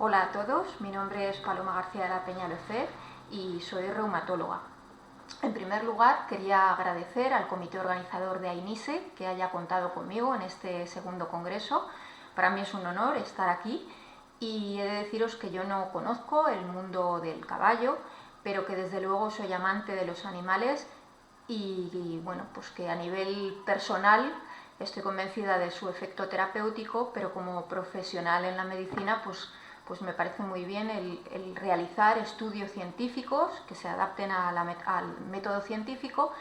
Hola a todos, mi nombre es Paloma García de la Peña Lefer y soy reumatóloga. En primer lugar, quería agradecer al comité organizador de AINISE que haya contado conmigo en este segundo congreso. Para mí es un honor estar aquí y he de deciros que yo no conozco el mundo del caballo, pero que desde luego soy amante de los animales y bueno, pues que a nivel personal estoy convencida de su efecto terapéutico, pero como profesional en la medicina, pues me parece muy bien el realizar estudios científicos que se adapten al método científico,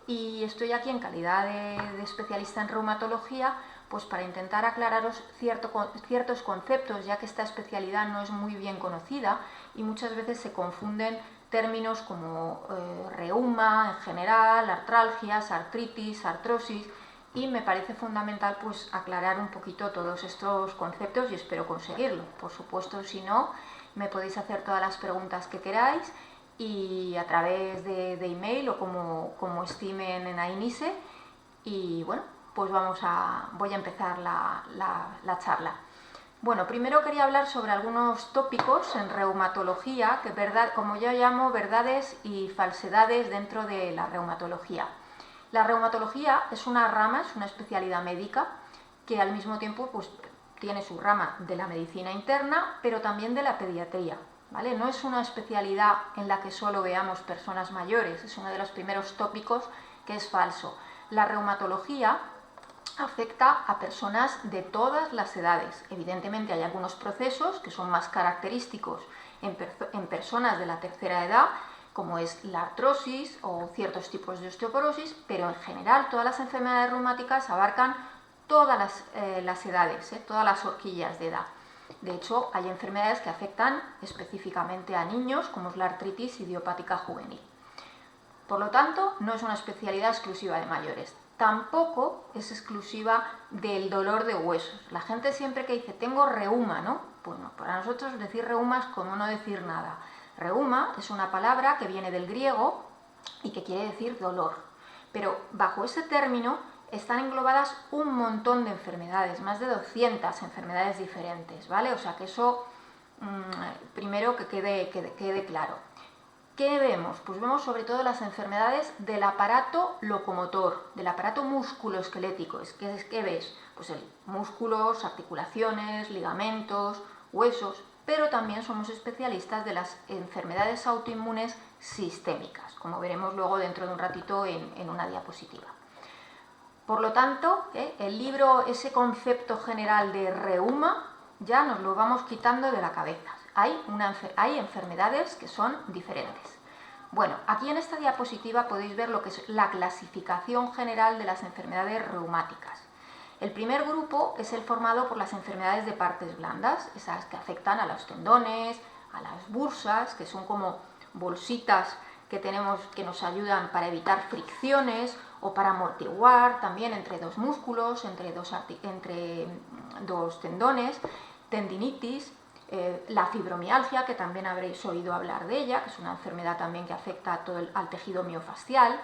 y estoy aquí en calidad de especialista en reumatología pues para intentar aclararos ciertos conceptos, ya que esta especialidad no es muy bien conocida y muchas veces se confunden términos como reuma en general, artralgias, artritis, artrosis, y me parece fundamental pues aclarar un poquito todos estos conceptos y espero conseguirlo. Por supuesto, si no, me podéis hacer todas las preguntas que queráis y a través de email o como estimen en AINISE, y bueno, pues voy a empezar la charla. Bueno, primero quería hablar sobre algunos tópicos en reumatología, como yo llamo verdades y falsedades dentro de la reumatología. La reumatología es una rama, es una especialidad médica que al mismo tiempo pues, tiene su rama de la medicina interna, pero también de la pediatría, ¿vale? No es una especialidad en la que solo veamos personas mayores, es uno de los primeros tópicos que es falso. La reumatología afecta a personas de todas las edades. Evidentemente hay algunos procesos que son más característicos en personas de la tercera edad, como es la artrosis o ciertos tipos de osteoporosis, pero en general todas las enfermedades reumáticas abarcan todas las edades, todas las horquillas de edad. De hecho, hay enfermedades que afectan específicamente a niños, como es la artritis idiopática juvenil. Por lo tanto, no es una especialidad exclusiva de mayores. Tampoco es exclusiva del dolor de huesos. La gente siempre que dice, tengo reuma, ¿no? Bueno, para nosotros decir reuma es como no decir nada. Reuma es una palabra que viene del griego y que quiere decir dolor. Pero bajo ese término están englobadas un montón de enfermedades, más de 200 enfermedades diferentes, ¿vale? O sea que eso, primero que quede claro. ¿Qué vemos? Pues vemos sobre todo las enfermedades del aparato locomotor, del aparato musculoesquelético. ¿Qué ves? Pues músculos, articulaciones, ligamentos, huesos, pero también somos especialistas de las enfermedades autoinmunes sistémicas, como veremos luego dentro de un ratito en una diapositiva. Por lo tanto, el libro, ese concepto general de reuma, ya nos lo vamos quitando de la cabeza. Hay enfermedades que son diferentes. Bueno, aquí en esta diapositiva podéis ver lo que es la clasificación general de las enfermedades reumáticas. El primer grupo es el formado por las enfermedades de partes blandas, esas que afectan a los tendones, a las bursas, que son como bolsitas que tenemos que nos ayudan para evitar fricciones o para amortiguar también entre dos músculos, entre dos tendones, tendinitis, la fibromialgia, que también habréis oído hablar de ella, que es una enfermedad también que afecta al tejido miofascial,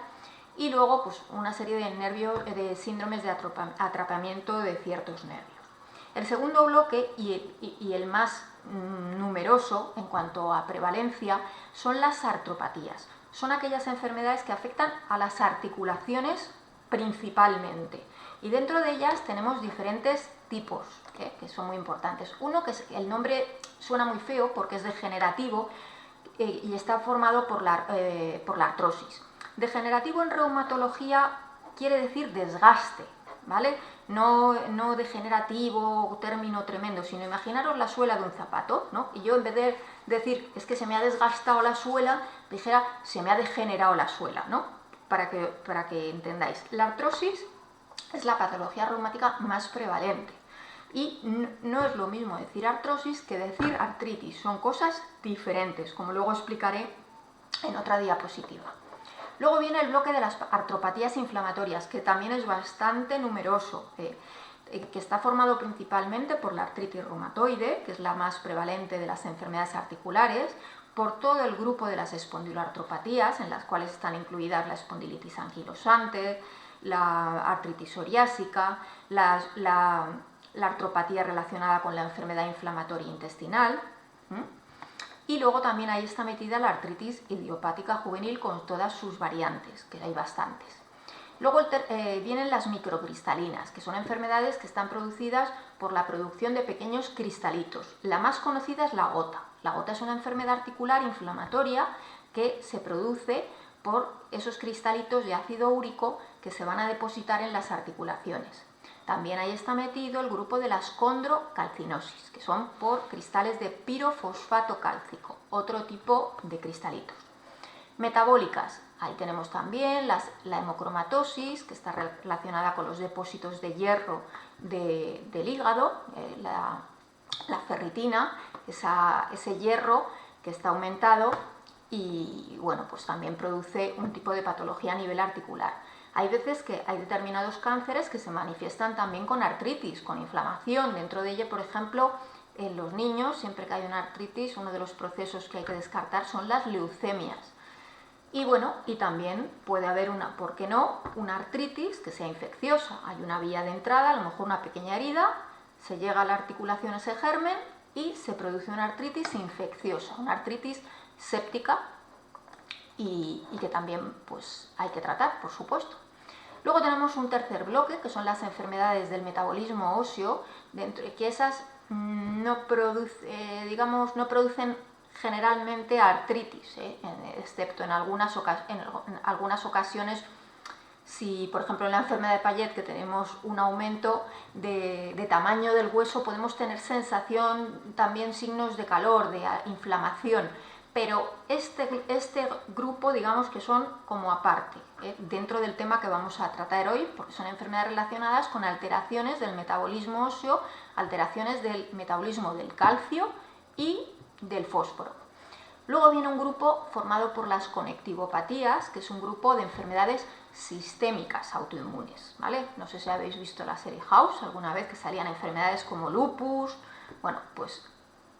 y luego pues, una serie de síndromes de atrapamiento de ciertos nervios. El segundo bloque y el más numeroso en cuanto a prevalencia son las artropatías. Son aquellas enfermedades que afectan a las articulaciones principalmente. Y dentro de ellas tenemos diferentes tipos que son muy importantes. Uno que el nombre suena muy feo porque es degenerativo y está formado por la artrosis. Degenerativo en reumatología quiere decir desgaste, ¿vale? No degenerativo, término tremendo, sino imaginaros la suela de un zapato, ¿no? Y yo en vez de decir es que se me ha desgastado la suela, dijera se me ha degenerado la suela, ¿no? Para que entendáis. La artrosis es la patología reumática más prevalente. Y no es lo mismo decir artrosis que decir artritis, son cosas diferentes, como luego explicaré en otra diapositiva. Luego viene el bloque de las artropatías inflamatorias, que también es bastante numeroso, que está formado principalmente por la artritis reumatoide, que es la más prevalente de las enfermedades articulares, por todo el grupo de las espondiloartropatías, en las cuales están incluidas la espondilitis anquilosante, la artritis psoriásica, la artropatía relacionada con la enfermedad inflamatoria intestinal. Y luego también ahí está metida la artritis idiopática juvenil con todas sus variantes, que hay bastantes. Luego vienen las microcristalinas, que son enfermedades que están producidas por la producción de pequeños cristalitos. La más conocida es la gota. La gota es una enfermedad articular inflamatoria que se produce por esos cristalitos de ácido úrico que se van a depositar en las articulaciones. También ahí está metido el grupo de las condrocalcinosis, que son por cristales de pirofosfato cálcico, otro tipo de cristalitos. Metabólicas, ahí tenemos también la hemocromatosis, que está relacionada con los depósitos de hierro del hígado, la ferritina, ese hierro que está aumentado y bueno, pues también produce un tipo de patología a nivel articular. Hay veces que hay determinados cánceres que se manifiestan también con artritis, con inflamación. Dentro de ella, por ejemplo, en los niños, siempre que hay una artritis, uno de los procesos que hay que descartar son las leucemias. Y bueno, y también puede haber ¿por qué no?, una artritis que sea infecciosa. Hay una vía de entrada, a lo mejor una pequeña herida, se llega a la articulación ese germen y se produce una artritis infecciosa, una artritis séptica y que también pues hay que tratar, por supuesto. Luego tenemos un tercer bloque, que son las enfermedades del metabolismo óseo, que esas no producen generalmente artritis, excepto en algunas ocasiones, si por ejemplo en la enfermedad de Payet, que tenemos un aumento de tamaño del hueso, podemos tener sensación, también signos de calor, de inflamación, pero este grupo, digamos que son como aparte, dentro del tema que vamos a tratar hoy, porque son enfermedades relacionadas con alteraciones del metabolismo óseo, alteraciones del metabolismo del calcio y del fósforo. Luego viene un grupo formado por las conectivopatías, que es un grupo de enfermedades sistémicas autoinmunes, ¿vale? No sé si habéis visto la serie House alguna vez, que salían enfermedades como lupus. Bueno, pues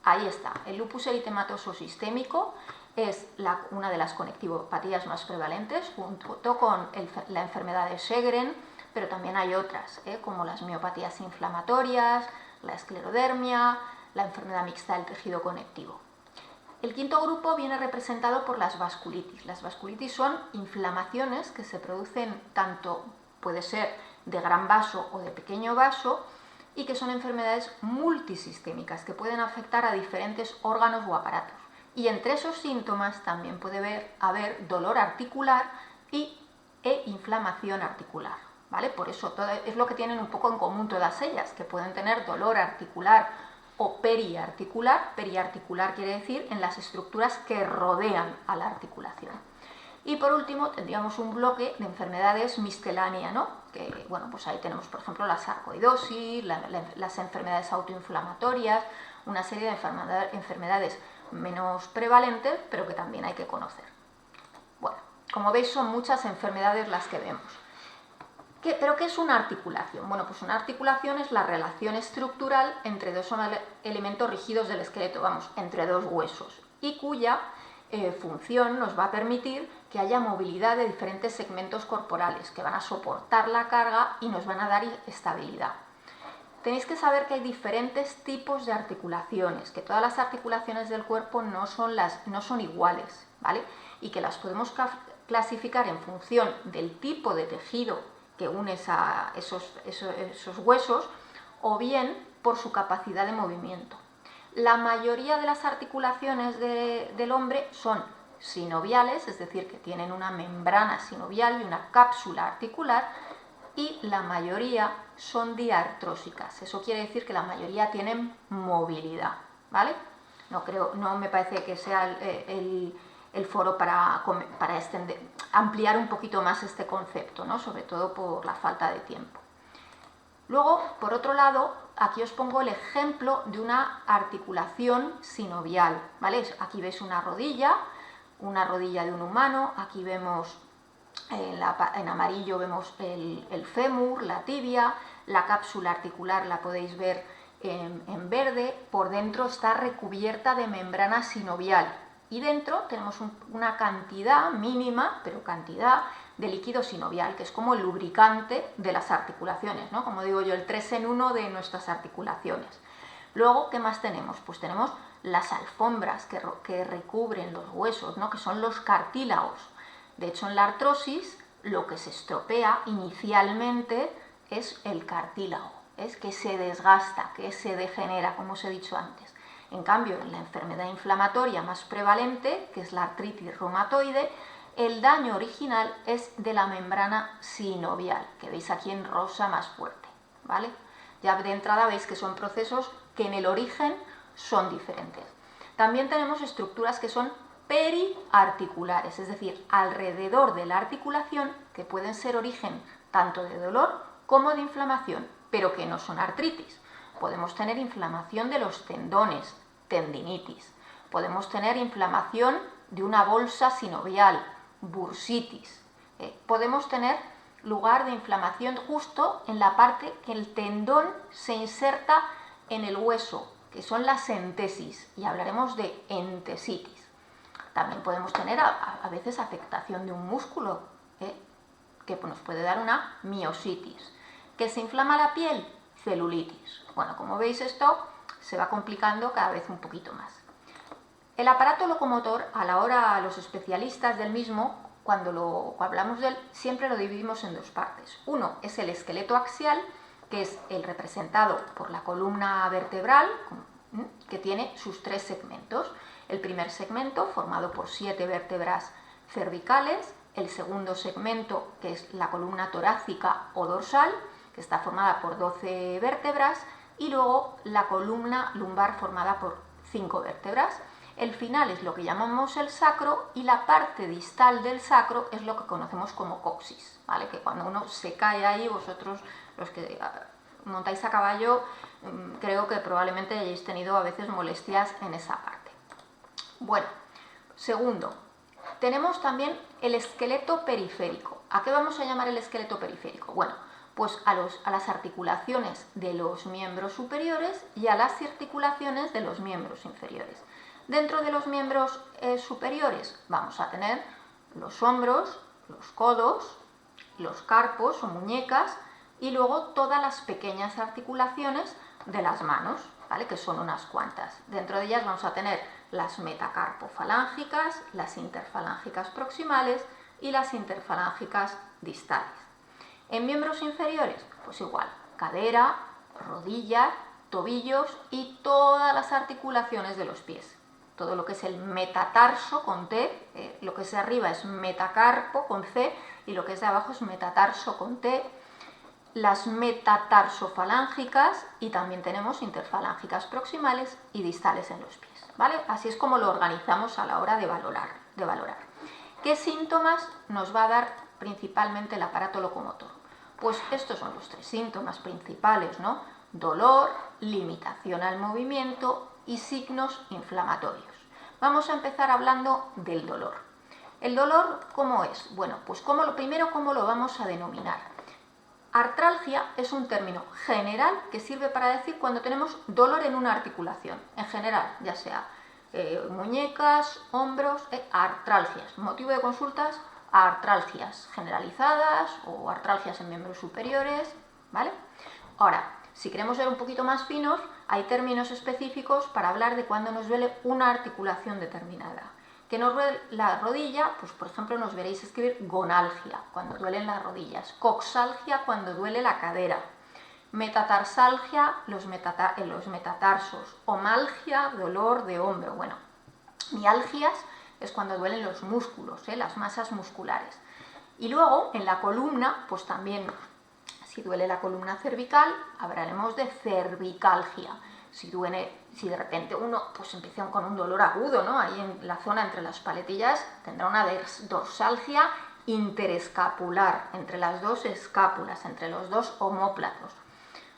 ahí está. El lupus eritematoso sistémico es una de las conectivopatías más prevalentes, junto con la enfermedad de Sjögren, pero también hay otras, como las miopatías inflamatorias, la esclerodermia, la enfermedad mixta del tejido conectivo. El quinto grupo viene representado por las vasculitis. Las vasculitis son inflamaciones que se producen tanto, puede ser de gran vaso o de pequeño vaso, y que son enfermedades multisistémicas que pueden afectar a diferentes órganos o aparatos. Y entre esos síntomas también puede haber dolor articular e inflamación articular, ¿vale? Por eso es lo que tienen un poco en común todas ellas, que pueden tener dolor articular o periarticular. Periarticular quiere decir en las estructuras que rodean a la articulación. Y por último tendríamos un bloque de enfermedades misceláneas, ¿no? Que, bueno, pues ahí tenemos, por ejemplo, la sarcoidosis, las enfermedades autoinflamatorias, una serie de enfermedades menos prevalentes, pero que también hay que conocer. Bueno, como veis, son muchas enfermedades las que vemos. ¿Pero qué es una articulación? Bueno, pues una articulación es la relación estructural entre dos elementos rígidos del esqueleto, entre dos huesos, y cuya función nos va a permitir que haya movilidad de diferentes segmentos corporales que van a soportar la carga y nos van a dar estabilidad. Tenéis que saber que hay diferentes tipos de articulaciones, que todas las articulaciones del cuerpo no son iguales, ¿vale? Y que las podemos clasificar en función del tipo de tejido que une a esos huesos, o bien por su capacidad de movimiento. La mayoría de las articulaciones del hombre son sinoviales, es decir, que tienen una membrana sinovial y una cápsula articular, y la mayoría son diartrósicas. Eso quiere decir que la mayoría tienen movilidad, ¿vale? No me parece que sea el foro para ampliar un poquito más este concepto, ¿no? Sobre todo por la falta de tiempo. Luego, por otro lado, aquí os pongo el ejemplo de una articulación sinovial, ¿vale? Aquí veis una rodilla de un humano, aquí vemos en amarillo vemos el fémur, la tibia, la cápsula articular la podéis ver en verde, por dentro está recubierta de membrana sinovial y dentro tenemos una cantidad mínima, pero cantidad de líquido sinovial, que es como el lubricante de las articulaciones, ¿no? Como digo yo, el 3 en 1 de nuestras articulaciones. Luego, ¿qué más tenemos? Pues tenemos las alfombras que recubren los huesos, ¿no? Que son los cartílagos. De hecho, en la artrosis lo que se estropea inicialmente es el cartílago, es que se desgasta, que se degenera, como os he dicho antes. En cambio, en la enfermedad inflamatoria más prevalente, que es la artritis reumatoide, el daño original es de la membrana sinovial, que veis aquí en rosa más fuerte, ¿vale? Ya de entrada veis que son procesos que en el origen son diferentes. También tenemos estructuras que son periarticulares, es decir, alrededor de la articulación, que pueden ser origen tanto de dolor como de inflamación, pero que no son artritis. Podemos tener inflamación de los tendones, tendinitis. Podemos tener inflamación de una bolsa sinovial, bursitis. Podemos tener lugar de inflamación justo en la parte que el tendón se inserta en el hueso, que son las entesis, y hablaremos de entesitis. También podemos tener a veces afectación de un músculo, que nos puede dar una miositis. ¿Que se inflama la piel? Celulitis. Bueno, como veis, esto se va complicando cada vez un poquito más. El aparato locomotor, a la hora los especialistas del mismo, cuando hablamos de él, siempre lo dividimos en dos partes. Uno es el esqueleto axial, que es el representado por la columna vertebral, que tiene sus 3 segmentos. El primer segmento, formado por 7 vértebras cervicales. El segundo segmento, que es la columna torácica o dorsal, que está formada por 12 vértebras. Y luego la columna lumbar, formada por 5 vértebras. El final es lo que llamamos el sacro, y la parte distal del sacro es lo que conocemos como coxis, ¿vale? Que cuando uno se cae ahí, vosotros los que montáis a caballo, creo que probablemente hayáis tenido a veces molestias en esa parte. Bueno, segundo, tenemos también el esqueleto periférico. ¿A qué vamos a llamar el esqueleto periférico? Bueno, pues a las articulaciones de los miembros superiores y a las articulaciones de los miembros inferiores. Dentro de los miembros superiores vamos a tener los hombros, los codos, los carpos o muñecas, y luego todas las pequeñas articulaciones de las manos, ¿vale? Que son unas cuantas. Dentro de ellas vamos a tener las metacarpofalángicas, las interfalángicas proximales y las interfalángicas distales. En miembros inferiores, pues igual, cadera, rodilla, tobillos y todas las articulaciones de los pies. Todo lo que es el metatarso con T, lo que es de arriba es metacarpo con C y lo que es de abajo es metatarso con T, las metatarsofalancas, y también tenemos interfalángicas proximales y distales en los pies, ¿vale? Así es como lo organizamos a la hora de valorar. ¿Qué síntomas nos va a dar principalmente el aparato locomotor? Pues estos son los 3 síntomas principales, ¿no? Dolor, limitación al movimiento y signos inflamatorios. Vamos a empezar hablando del dolor. ¿El dolor cómo es? Bueno, pues primero, ¿cómo lo vamos a denominar? Artralgia es un término general que sirve para decir cuando tenemos dolor en una articulación, en general, ya sea muñecas, hombros, artralgias. Motivo de consultas, artralgias generalizadas o artralgias en miembros superiores, ¿vale? Ahora, si queremos ser un poquito más finos, hay términos específicos para hablar de cuando nos duele una articulación determinada. Que nos duele la rodilla, pues por ejemplo nos veréis escribir gonalgia, cuando duelen las rodillas, coxalgia, cuando duele la cadera, metatarsalgia, los metatarsos, omalgia, dolor de hombro. Bueno, mialgias es cuando duelen los músculos, las masas musculares. Y luego en la columna, pues también, si duele la columna cervical, hablaremos de cervicalgia. Si de repente uno pues empieza con un dolor agudo, ¿no? Ahí en la zona entre las paletillas, tendrá una dorsalgia interescapular, entre las dos escápulas, entre los dos omóplatos.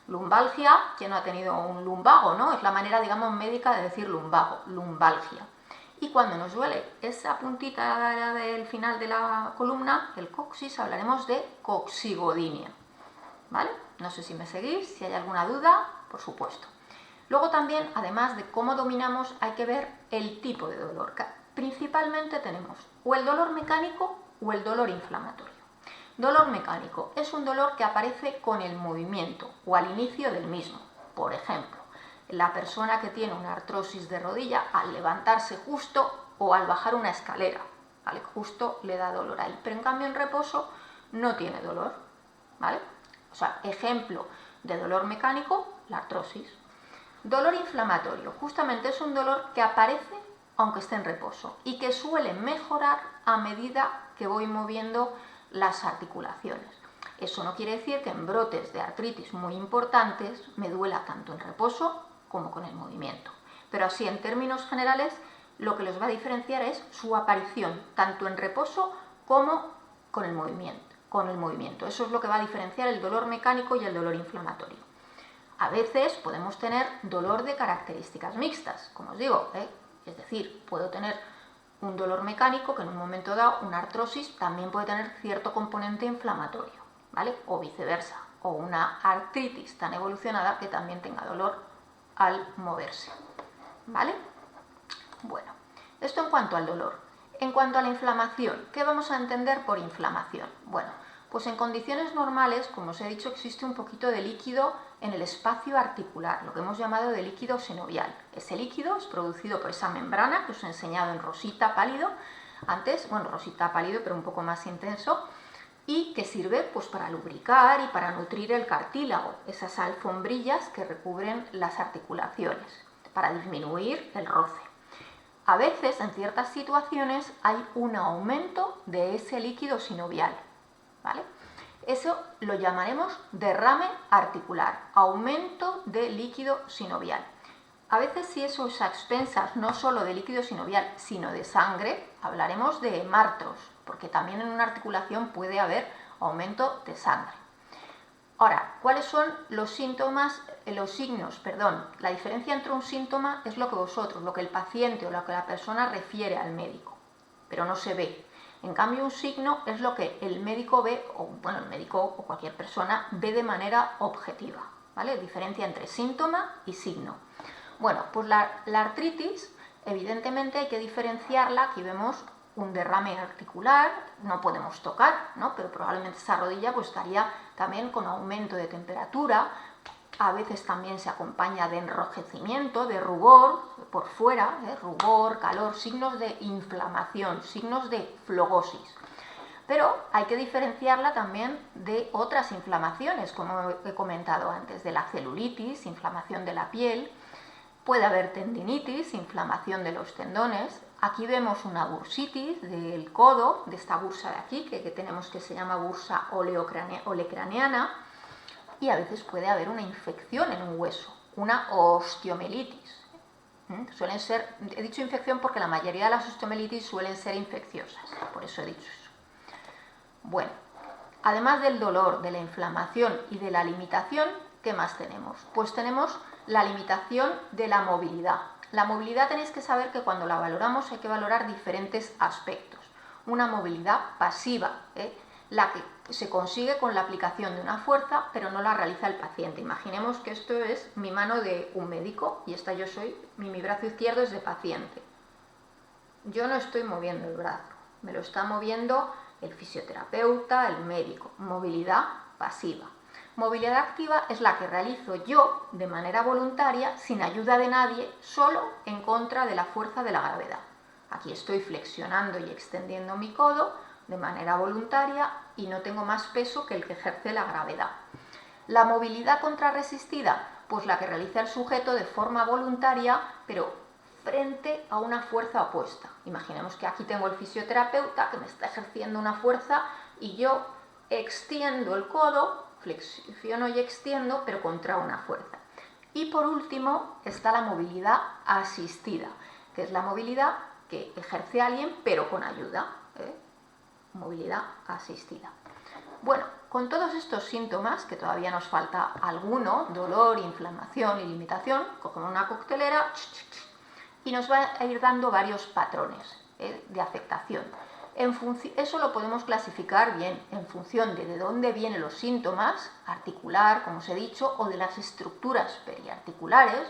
Lumbalgia, quien no ha tenido un lumbago, ¿no? Es la manera, digamos, médica de decir lumbago, lumbalgia. Y cuando nos duele esa puntita del final de la columna, el coxis, hablaremos de coxigodinia, ¿vale? No sé si me seguís, si hay alguna duda, por supuesto. Luego también, además de cómo dominamos, hay que ver el tipo de dolor. Principalmente tenemos o el dolor mecánico o el dolor inflamatorio. Dolor mecánico es un dolor que aparece con el movimiento o al inicio del mismo. Por ejemplo, La persona que tiene una artrosis de rodilla, al levantarse justo o al bajar una escalera, ¿vale? Justo le da dolor ahí, pero en cambio en reposo no tiene dolor, ¿vale? O sea, ejemplo de dolor mecánico, la artrosis. Dolor inflamatorio, justamente es un dolor que aparece aunque esté en reposo y que suele mejorar a medida que voy moviendo las articulaciones. Eso no quiere decir que en brotes de artritis muy importantes me duela tanto en reposo como con el movimiento. Pero así, en términos generales, lo que los va a diferenciar es su aparición tanto en reposo como con el movimiento. Eso es lo que va a diferenciar el dolor mecánico y el dolor inflamatorio. A veces podemos tener dolor de características mixtas, como os digo, es decir, puedo tener un dolor mecánico que en un momento dado, una artrosis, también puede tener cierto componente inflamatorio, ¿vale? O viceversa, o una artritis tan evolucionada que también tenga dolor al moverse, ¿vale? Bueno, esto en cuanto al dolor. En cuanto a la inflamación, ¿qué vamos a entender por inflamación? Bueno, pues en condiciones normales, como os he dicho, existe un poquito de líquido en el espacio articular, lo que hemos llamado de líquido sinovial. Ese líquido es producido por esa membrana que os he enseñado en rosita pálido, antes, bueno, rosita pálido pero un poco más intenso, y que sirve pues para lubricar y para nutrir el cartílago, esas alfombrillas que recubren las articulaciones, para disminuir el roce. A veces, en ciertas situaciones, hay un aumento de ese líquido sinovial, ¿vale? Eso lo llamaremos derrame articular, aumento de líquido sinovial. A veces, si eso es a expensas no solo de líquido sinovial, sino de sangre, hablaremos de hemartros, porque también en una articulación puede haber aumento de sangre. Ahora, ¿cuáles son los signos? La diferencia entre un síntoma es lo que el paciente o lo que la persona refiere al médico, pero no se ve. En cambio, un signo es lo que el médico ve, o bueno, el médico o cualquier persona ve de manera objetiva, ¿vale? Diferencia entre síntoma y signo. Bueno, pues la artritis, evidentemente hay que diferenciarla. Aquí vemos un derrame articular, no podemos tocar, ¿no? Pero probablemente esa rodilla pues estaría también con aumento de temperatura. A veces también se acompaña de enrojecimiento, de rubor por fuera, rubor, calor, signos de inflamación, signos de flogosis. Pero hay que diferenciarla también de otras inflamaciones, como he comentado antes, de la celulitis, inflamación de la piel. Puede haber tendinitis, inflamación de los tendones. Aquí vemos una bursitis del codo, de esta bursa de aquí, que tenemos, que se llama bursa olecraneana. Y a veces puede haber una infección en un hueso, una osteomelitis. Suelen ser, he dicho infección porque la mayoría de las osteomelitis suelen ser infecciosas, por eso he dicho eso. Bueno, además del dolor, de la inflamación y de la limitación, ¿qué más tenemos? Pues tenemos la limitación de la movilidad. La movilidad, tenéis que saber que cuando la valoramos hay que valorar diferentes aspectos. Una movilidad pasiva, la que se consigue con la aplicación de una fuerza, pero no la realiza el paciente. Imaginemos que esto es mi mano de un médico y esta yo soy, mi brazo izquierdo es de paciente. Yo no estoy moviendo el brazo, me lo está moviendo el fisioterapeuta, el médico. Movilidad pasiva. Movilidad activa es la que realizo yo de manera voluntaria, sin ayuda de nadie, solo en contra de la fuerza de la gravedad. Aquí estoy flexionando y extendiendo mi codo de manera voluntaria y no tengo más peso que el que ejerce la gravedad. La movilidad contrarresistida, pues la que realiza el sujeto de forma voluntaria, pero frente a una fuerza opuesta. Imaginemos que aquí tengo el fisioterapeuta que me está ejerciendo una fuerza y yo extiendo el codo, flexiono y extiendo, pero contra una fuerza. Y por último está la movilidad asistida, que es la movilidad que ejerce alguien, pero con ayuda. Movilidad asistida. Bueno, con todos estos síntomas, que todavía nos falta alguno, dolor, inflamación y limitación, cogemos una coctelera y nos va a ir dando varios patrones de afectación. Eso lo podemos clasificar bien en función de dónde vienen los síntomas, articular, como os he dicho, o de las estructuras periarticulares,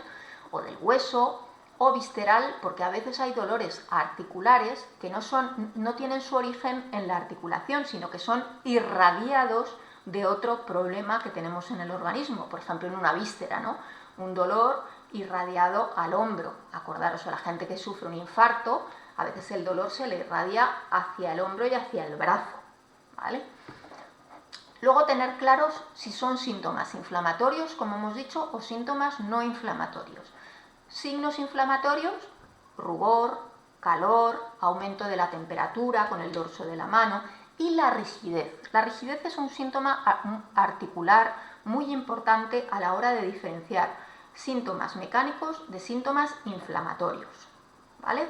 o del hueso, o visceral, porque a veces hay dolores articulares que no tienen su origen en la articulación, sino que son irradiados de otro problema que tenemos en el organismo, por ejemplo en una víscera, ¿no? Un dolor irradiado al hombro. Acordaros, a la gente que sufre un infarto, a veces el dolor se le irradia hacia el hombro y hacia el brazo, ¿vale? Luego tener claros si son síntomas inflamatorios, como hemos dicho, o síntomas no inflamatorios. Signos inflamatorios: rubor, calor, aumento de la temperatura con el dorso de la mano y la rigidez. La rigidez es un síntoma articular muy importante a la hora de diferenciar síntomas mecánicos de síntomas inflamatorios, ¿vale?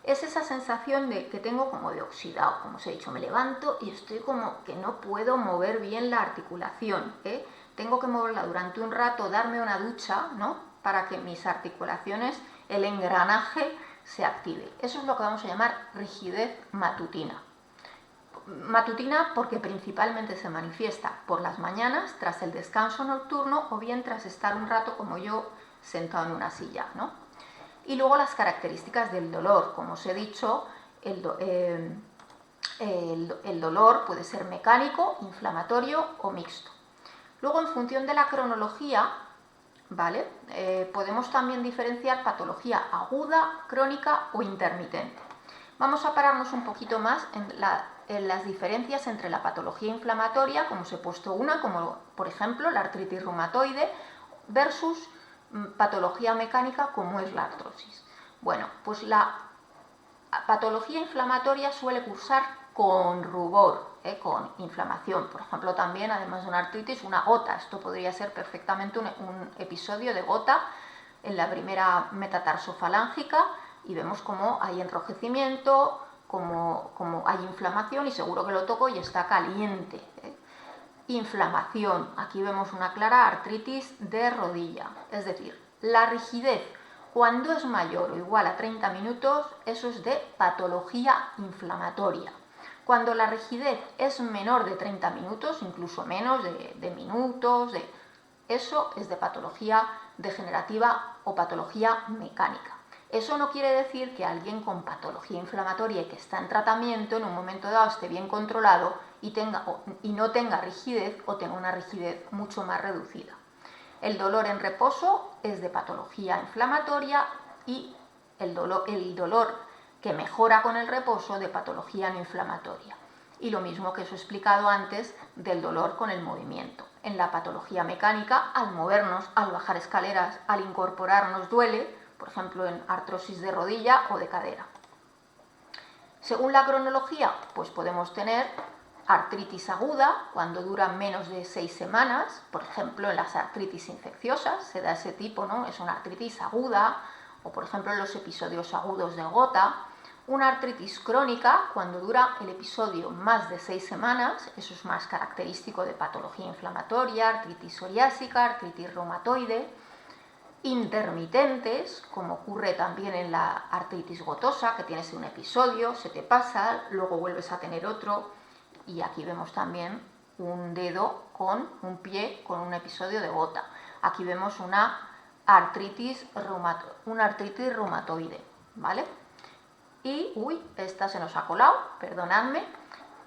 Es esa sensación que tengo como de oxidado, como os he dicho, me levanto y estoy como que no puedo mover bien la articulación, ¿eh? Tengo que moverla durante un rato, darme una ducha, ¿no?, para que mis articulaciones, el engranaje, se active. Eso es lo que vamos a llamar rigidez matutina. Matutina porque principalmente se manifiesta por las mañanas, tras el descanso nocturno, o bien tras estar un rato como yo sentado en una silla, ¿no? Y luego las características del dolor. Como os he dicho, el dolor puede ser mecánico, inflamatorio o mixto. Luego, en función de la cronología, ¿vale?, podemos también diferenciar patología aguda, crónica o intermitente. Vamos a pararnos un poquito más en las diferencias entre la patología inflamatoria, como os he puesto una, como por ejemplo la artritis reumatoide, versus patología mecánica, como es la artrosis. Bueno, pues la patología inflamatoria suele cursar con rubor, con inflamación. Por ejemplo, también, además de una artritis, una gota. Esto podría ser perfectamente un episodio de gota en la primera metatarsofalángica, y vemos cómo hay enrojecimiento, como hay inflamación, y seguro que lo toco y está caliente. Inflamación. Aquí vemos una clara artritis de rodilla. Es decir, la rigidez, cuando es mayor o igual a 30 minutos, eso es de patología inflamatoria. Cuando la rigidez es menor de 30 minutos, incluso menos de minutos, eso es de patología degenerativa o patología mecánica. Eso no quiere decir que alguien con patología inflamatoria y que está en tratamiento, en un momento dado esté bien controlado y no tenga rigidez, o tenga una rigidez mucho más reducida. El dolor en reposo es de patología inflamatoria, y el dolor que mejora con el reposo, de patología no inflamatoria. Y lo mismo que os he explicado antes del dolor con el movimiento. En la patología mecánica, al movernos, al bajar escaleras, al incorporarnos duele, por ejemplo en artrosis de rodilla o de cadera. Según la cronología, pues podemos tener artritis aguda, cuando dura menos de 6 semanas, por ejemplo en las artritis infecciosas se da ese tipo, ¿no? Es una artritis aguda, o por ejemplo en los episodios agudos de gota. Una artritis crónica, cuando dura el episodio más de 6 semanas, eso es más característico de patología inflamatoria, artritis psoriásica, artritis reumatoide. Intermitentes, como ocurre también en la artritis gotosa, que tienes un episodio, se te pasa, luego vuelves a tener otro, y aquí vemos también un dedo con un pie con un episodio de gota. Aquí vemos una artritis reumatoide, ¿vale? Y, esta se nos ha colado, perdonadme.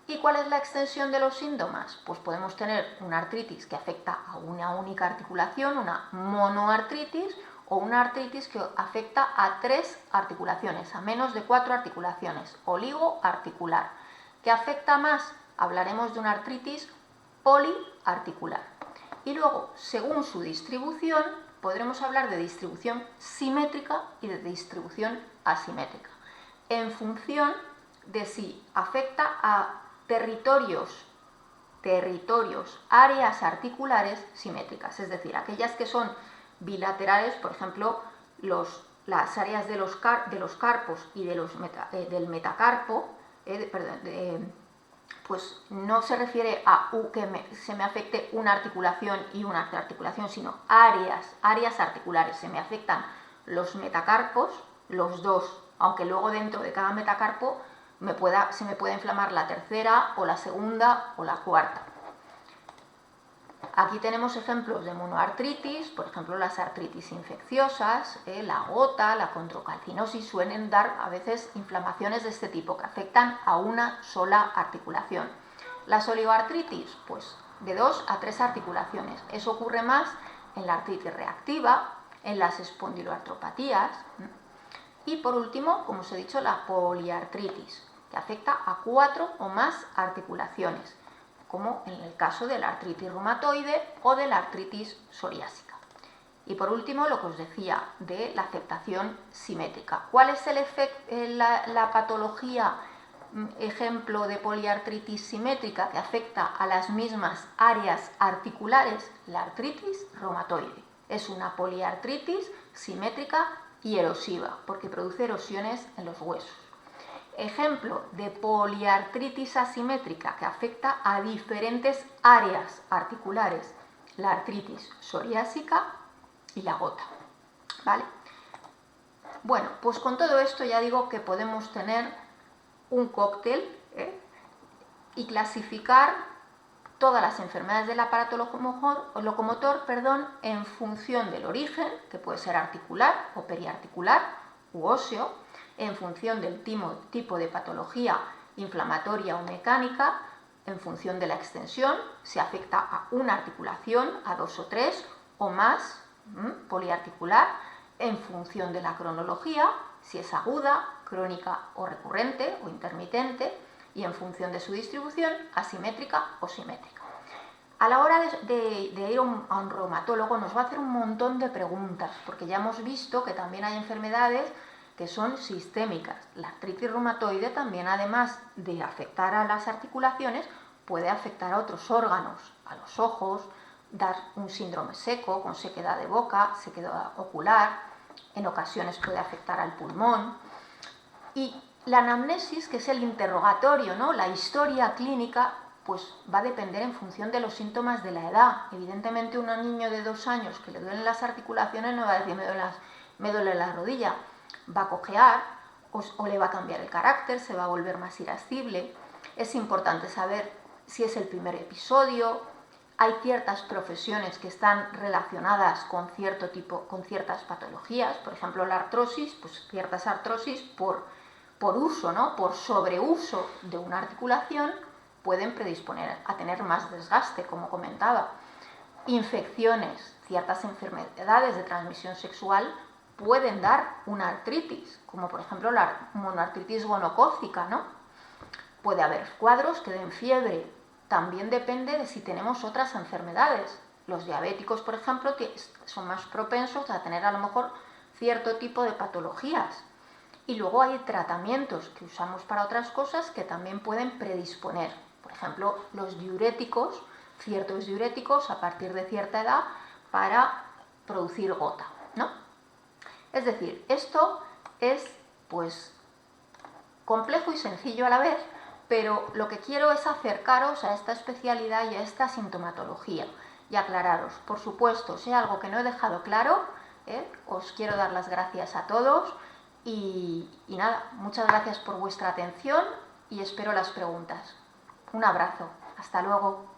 ¿Y cuál es la extensión de los síntomas? Pues podemos tener una artritis que afecta a una única articulación, una monoartritis, o una artritis que afecta a 3 articulaciones, a menos de 4 articulaciones, oligoarticular. ¿Qué afecta más? Hablaremos de una artritis poliarticular. Y luego, según su distribución, podremos hablar de distribución simétrica y de distribución asimétrica, en función de si afecta a territorios, áreas articulares simétricas, es decir, aquellas que son bilaterales, por ejemplo, las áreas de los carpos y del metacarpo, pues no se refiere a que se me afecte una articulación y una articulación, sino áreas articulares. Se me afectan los metacarpos, los dos, aunque luego dentro de cada metacarpo se me puede inflamar la tercera o la segunda o la cuarta. Aquí tenemos ejemplos de monoartritis, por ejemplo las artritis infecciosas, la gota, la condrocalcinosis, suelen dar a veces inflamaciones de este tipo que afectan a una sola articulación. Las oligoartritis, pues de 2 a 3 articulaciones. Eso ocurre más en la artritis reactiva, en las espondiloartropatías. Y por último, como os he dicho, la poliartritis, que afecta a 4 o más articulaciones, como en el caso de la artritis reumatoide o de la artritis psoriásica. Y por último, lo que os decía de la afectación simétrica. ¿Cuál es la patología ejemplo de poliartritis simétrica que afecta a las mismas áreas articulares? La artritis reumatoide. Es una poliartritis simétrica y erosiva, porque produce erosiones en los huesos. Ejemplo de poliartritis asimétrica que afecta a diferentes áreas articulares, la artritis psoriásica y la gota. ¿Vale? Bueno, pues con todo esto ya digo que podemos tener un cóctel y clasificar todas las enfermedades del aparato locomotor, en función del origen, que puede ser articular o periarticular u óseo, en función del tipo de patología inflamatoria o mecánica, en función de la extensión, si afecta a una articulación, a 2 o 3 o más, poliarticular, en función de la cronología, si es aguda, crónica o recurrente o intermitente, y en función de su distribución, asimétrica o simétrica. A la hora de ir a un reumatólogo nos va a hacer un montón de preguntas, porque ya hemos visto que también hay enfermedades que son sistémicas. La artritis reumatoide también, además de afectar a las articulaciones, puede afectar a otros órganos, a los ojos, dar un síndrome seco, con sequedad de boca, sequedad ocular, en ocasiones puede afectar al pulmón. Y la anamnesis, que es el interrogatorio, ¿no? La historia clínica, pues va a depender en función de los síntomas de la edad. Evidentemente, un niño de 2 años que le duelen las articulaciones no va a decir me duele la rodilla, va a cojear o le va a cambiar el carácter, se va a volver más irascible. Es importante saber si es el primer episodio. Hay ciertas profesiones que están relacionadas con ciertas patologías, por ejemplo la artrosis, pues ciertas artrosis por uso, ¿no? Por sobreuso de una articulación pueden predisponer a tener más desgaste, como comentaba. Infecciones, ciertas enfermedades de transmisión sexual pueden dar una artritis, como por ejemplo la monoartritis gonocócica, ¿no? Puede haber cuadros que den fiebre. También depende de si tenemos otras enfermedades. Los diabéticos, por ejemplo, son más propensos a tener a lo mejor cierto tipo de patologías. Y luego hay tratamientos que usamos para otras cosas que también pueden predisponer. Por ejemplo, los diuréticos, ciertos diuréticos a partir de cierta edad para producir gota, ¿no? Es decir, esto es pues complejo y sencillo a la vez, pero lo que quiero es acercaros a esta especialidad y a esta sintomatología y aclararos. Por supuesto, si hay algo que no he dejado claro, os quiero dar las gracias a todos y nada, muchas gracias por vuestra atención y espero las preguntas. Un abrazo, hasta luego.